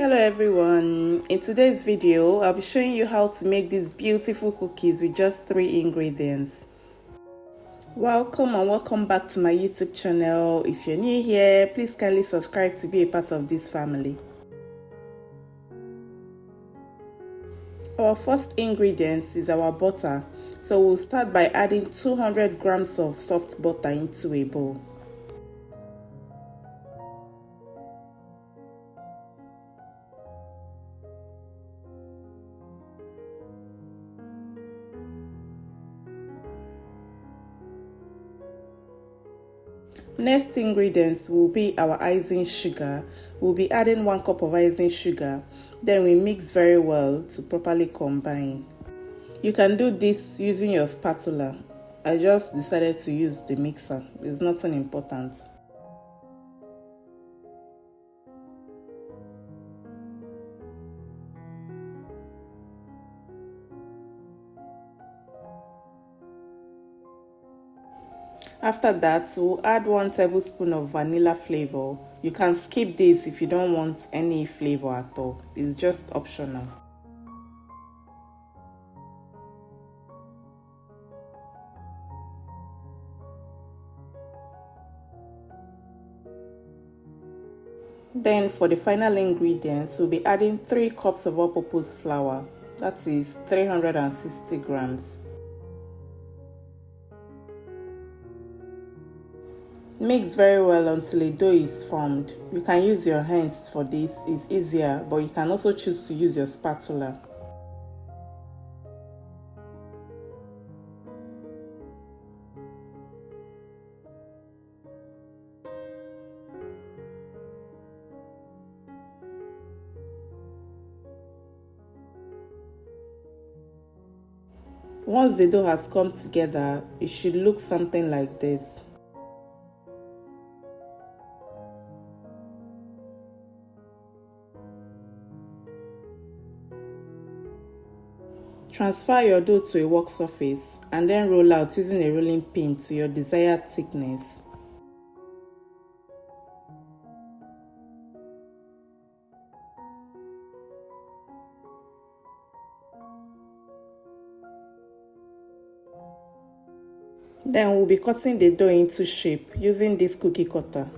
Hello everyone, in today's video I'll be showing you how to make these beautiful cookies with just 3 ingredients. Welcome and welcome back to my YouTube channel. If you're new here, please kindly subscribe to be a part of this family. Our first ingredient is our butter, so we'll start by adding 200 grams of soft butter into a bowl. Next ingredients will be our icing sugar. We'll be adding 1 cup of icing sugar. Then we mix very well to properly combine. You can do this using your spatula. I just decided to use the mixer. It's nothing important. After that, we'll add 1 tablespoon of vanilla flavor. You can skip this if you don't want any flavor at all. It's just optional. Then for the final ingredients, we'll be adding 3 cups of all-purpose flour. That is 360 grams. Mix very well until a dough is formed. You can use your hands for this, it's easier, but you can also choose to use your spatula. Once the dough has come together, it should look something like this. Transfer your dough to a work surface and then roll out using a rolling pin to your desired thickness. Then we'll be cutting the dough into shape using this cookie cutter.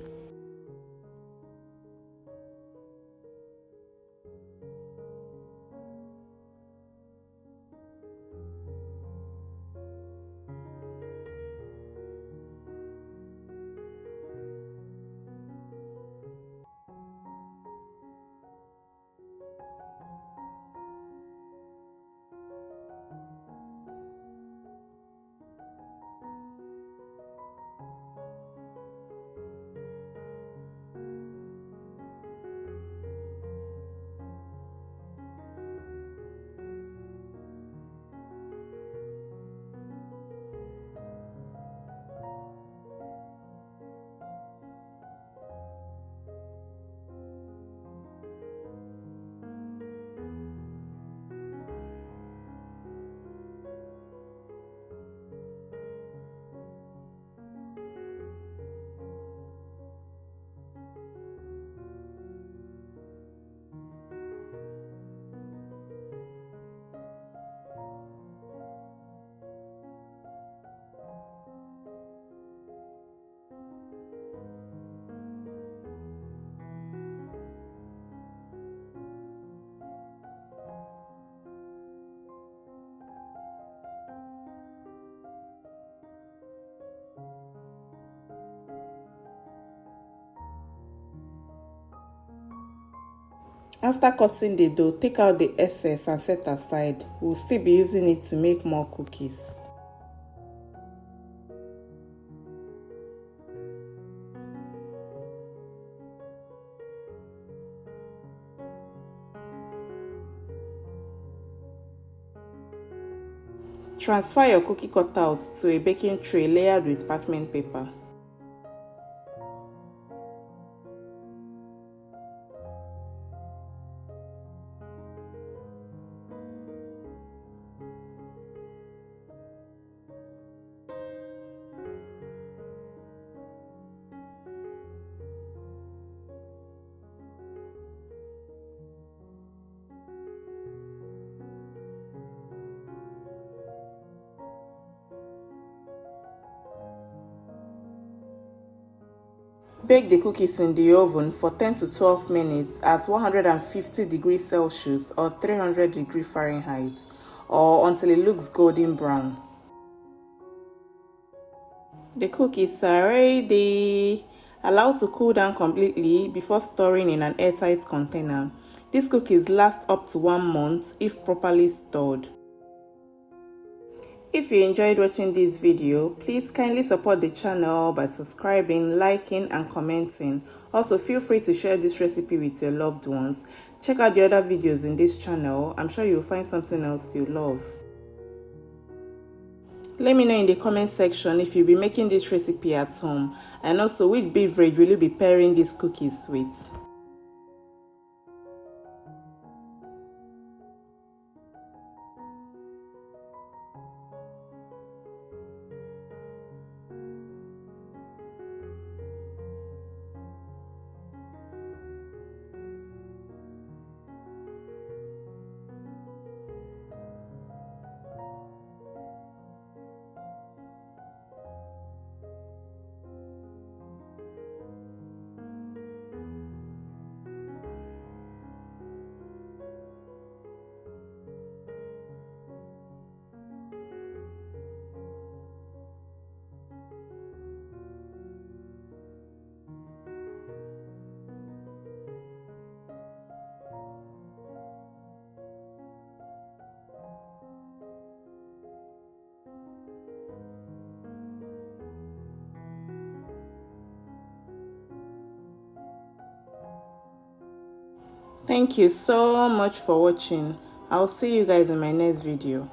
After cutting the dough, take out the excess and set aside. We'll still be using it to make more cookies. Transfer your cookie cutouts to a baking tray layered with parchment paper. Bake the cookies in the oven for 10 to 12 minutes at 150 degrees Celsius or 300 degrees Fahrenheit, or until it looks golden brown. The cookies are ready. Allow to cool down completely before storing in an airtight container. These cookies last up to 1 month if properly stored. If you enjoyed watching this video, please kindly support the channel by subscribing, liking and commenting. Also, feel free to share this recipe with your loved ones. Check out the other videos in this channel. I'm sure you'll find something else you love. Let me know in the comment section if you'll be making this recipe at home, and also which beverage will you be pairing these cookies with. Thank you so much for watching. I'll see you guys in my next video.